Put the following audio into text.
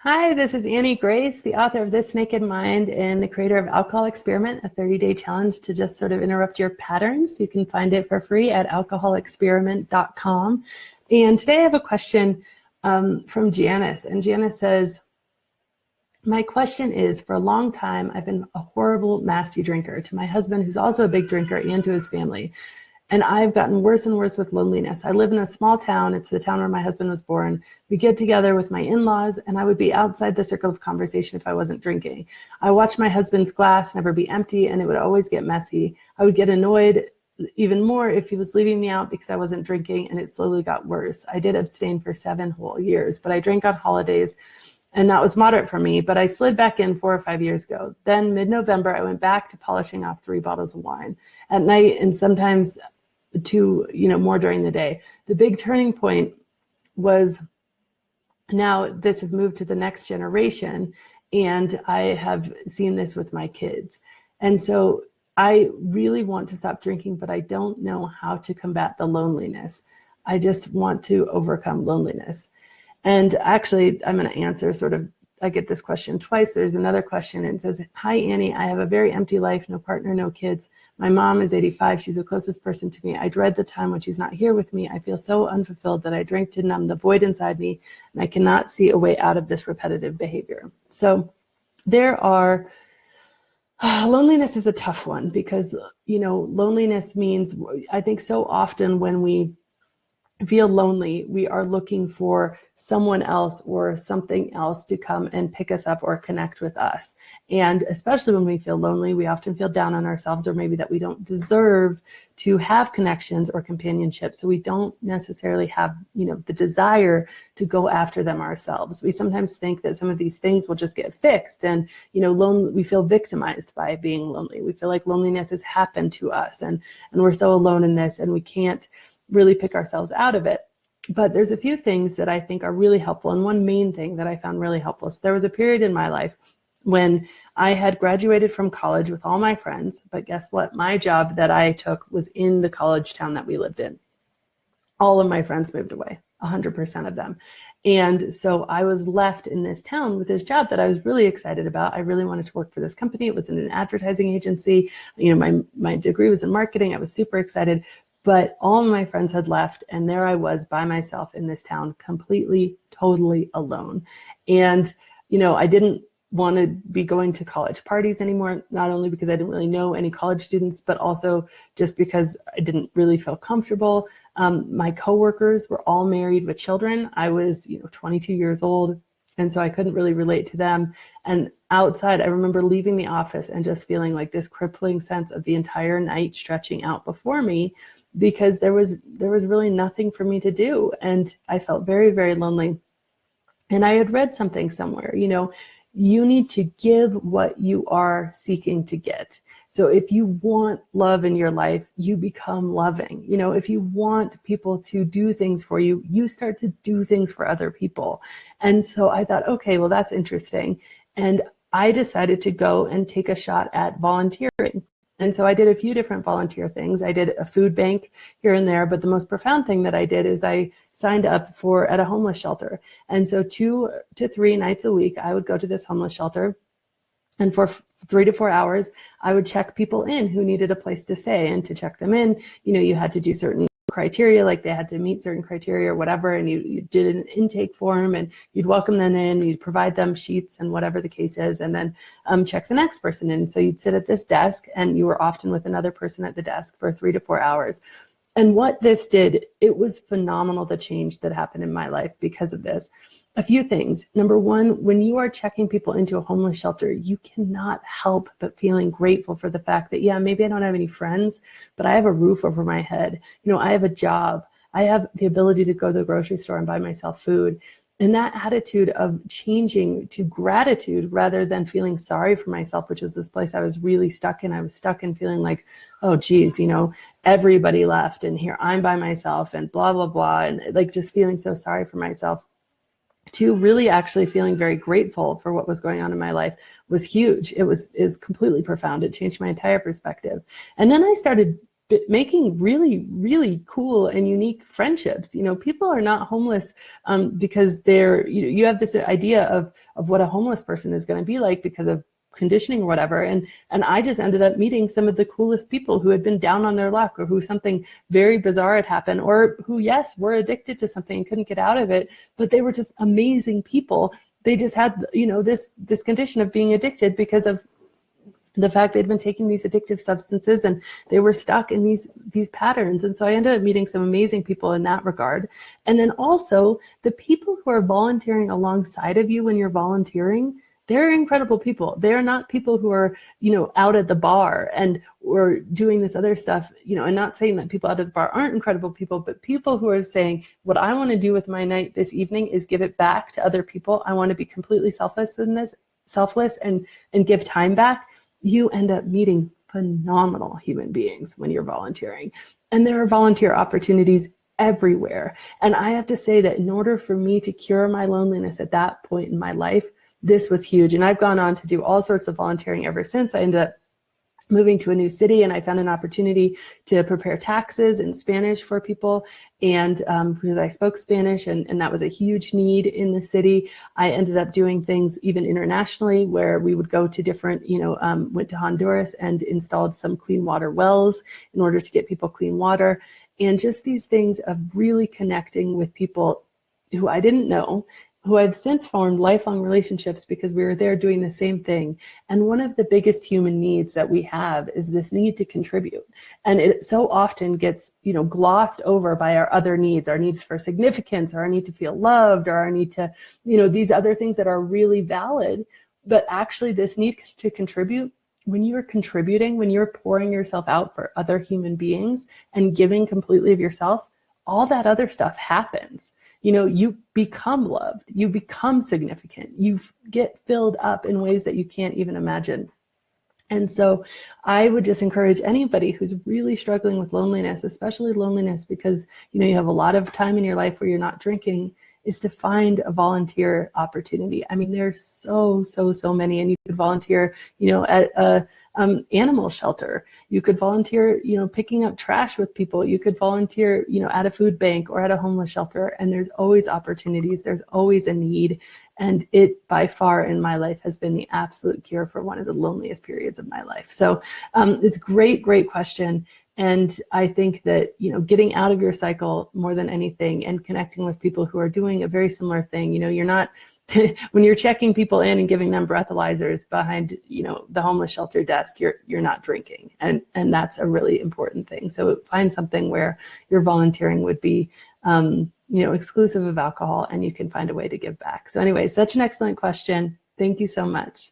Hi, this is Annie Grace, the author of This Naked Mind and the creator of Alcohol Experiment, a 30-day challenge to just sort of interrupt your patterns. You can find it for free at alcoholexperiment.com. And today I have a question from Janice. And Janice says, my question is, for a long time, I've been a horrible, nasty drinker to my husband, who's also a big drinker, and to his family. And I've gotten worse and worse with loneliness. I live in a small town. It's the town where my husband was born. We get together with my in-laws, and I would be outside the circle of conversation if I wasn't drinking. I watched my husband's glass never be empty, and it would always get messy. I would get annoyed even more if he was leaving me out because I wasn't drinking, and it slowly got worse. I did abstain for 7 whole years, but I drank on holidays, and that was moderate for me, but I slid back in 4 or 5 years ago. Then mid-November, I went back to polishing off 3 bottles of wine at night, and sometimes more during the day. The big turning point was now this has moved to the next generation, and I have seen this with my kids. And so I really want to stop drinking, but I don't know how to combat the loneliness. I just want to overcome loneliness. And actually, I'm going to answer I get this question twice. There's another question, and it says, hi, Annie, I have a very empty life, no partner, no kids. My mom is 85. She's the closest person to me. I dread the time when she's not here with me. I feel so unfulfilled that I drink to numb the void inside me, and I cannot see a way out of this repetitive behavior. So loneliness is a tough one because, loneliness means, I think so often when we feel lonely, we are looking for someone else or something else to come and pick us up or connect with us. And especially when we feel lonely, we often feel down on ourselves, or maybe that we don't deserve to have connections or companionship. So we don't necessarily have, the desire to go after them ourselves. We sometimes think that some of these things will just get fixed, and, we feel victimized by being lonely. We feel like loneliness has happened to us, and we're so alone in this, and we can't really pick ourselves out of it. But there's a few things that I think are really helpful. And one main thing that I found really helpful. So there was a period in my life when I had graduated from college with all my friends, but guess what? My job that I took was in the college town that we lived in. All of my friends moved away, 100% of them. And so I was left in this town with this job that I was really excited about. I really wanted to work for this company. It was in an advertising agency. My degree was in marketing. I was super excited. But all of my friends had left, and there I was by myself in this town, completely, totally alone. And, I didn't want to be going to college parties anymore, not only because I didn't really know any college students, but also just because I didn't really feel comfortable. My coworkers were all married with children. I was, 22 years old, and so I couldn't really relate to them. And outside, I remember leaving the office and just feeling like this crippling sense of the entire night stretching out before me, because there was really nothing for me to do. And I felt very, very lonely. And I had read something somewhere, you need to give what you are seeking to get. So if you want love in your life, you become loving. If you want people to do things for you, you start to do things for other people. And so I thought, okay, well, that's interesting. And I decided to go and take a shot at volunteering. And so I did a few different volunteer things. I did a food bank here and there, but the most profound thing that I did is I signed up at a homeless shelter. And so 2 to 3 nights a week, I would go to this homeless shelter, and for 3 to 4 hours, I would check people in who needed a place to stay. And to check them in, you had to do certain criteria, like they had to meet certain criteria or whatever, and you did an intake form, and you'd welcome them in, you'd provide them sheets and whatever the case is, and then check the next person in. So you'd sit at this desk, and you were often with another person at the desk for 3 to 4 hours. And what this did, it was phenomenal, the change that happened in my life because of this. A few things. Number one, when you are checking people into a homeless shelter, you cannot help but feeling grateful for the fact that, yeah, maybe I don't have any friends, but I have a roof over my head. I have a job. I have the ability to go to the grocery store and buy myself food. And that attitude of changing to gratitude rather than feeling sorry for myself, which is this place I was really stuck in. I was stuck in feeling like, oh, geez, everybody left, and here I'm by myself, and blah, blah, blah. And like just feeling so sorry for myself, to really actually feeling very grateful for what was going on in my life was huge. It was completely profound. It changed my entire perspective. And then I started making really, really cool and unique friendships. People are not homeless because you have this idea of what a homeless person is going to be like because of conditioning or whatever. And I just ended up meeting some of the coolest people who had been down on their luck, or who something very bizarre had happened, or who, yes, were addicted to something and couldn't get out of it, but they were just amazing people. They just had, this condition of being addicted because of the fact they'd been taking these addictive substances, and they were stuck in these patterns. And so I ended up meeting some amazing people in that regard. And then also the people who are volunteering alongside of you when you're volunteering, they're incredible people. They're not people who are, out at the bar or doing this other stuff, and not saying that people out at the bar aren't incredible people, but people who are saying, what I want to do with my night this evening is give it back to other people. I want to be completely selfless and give time back. You end up meeting phenomenal human beings when you're volunteering. And there are volunteer opportunities everywhere. And I have to say that in order for me to cure my loneliness at that point in my life, this was huge. And I've gone on to do all sorts of volunteering ever since. I ended up moving to a new city, and I found an opportunity to prepare taxes in Spanish for people. And because I spoke Spanish, and that was a huge need in the city, I ended up doing things even internationally, where we would go to different, went to Honduras and installed some clean water wells in order to get people clean water. And just these things of really connecting with people who I didn't know, who I've since formed lifelong relationships because we were there doing the same thing. And one of the biggest human needs that we have is this need to contribute. And it so often gets, glossed over by our other needs, our needs for significance, or our need to feel loved, or our need to, these other things that are really valid. But actually this need to contribute, when you're contributing, when you're pouring yourself out for other human beings and giving completely of yourself, all that other stuff happens. You become loved, you become significant, you get filled up in ways that you can't even imagine. And so I would just encourage anybody who's really struggling with loneliness, especially loneliness because, you have a lot of time in your life where you're not drinking, is to find a volunteer opportunity. I mean, there's so many, and you could volunteer, at a animal shelter. You could volunteer, picking up trash with people. You could volunteer, at a food bank or at a homeless shelter. And there's always opportunities. There's always a need. And it, by far in my life, has been the absolute cure for one of the loneliest periods of my life. So it's a great question. And I think that, getting out of your cycle more than anything, and connecting with people who are doing a very similar thing. You're not, when you're checking people in and giving them breathalyzers behind, the homeless shelter desk, you're not drinking. And that's a really important thing. So find something where your volunteering would be, exclusive of alcohol, and you can find a way to give back. So anyway, such an excellent question. Thank you so much.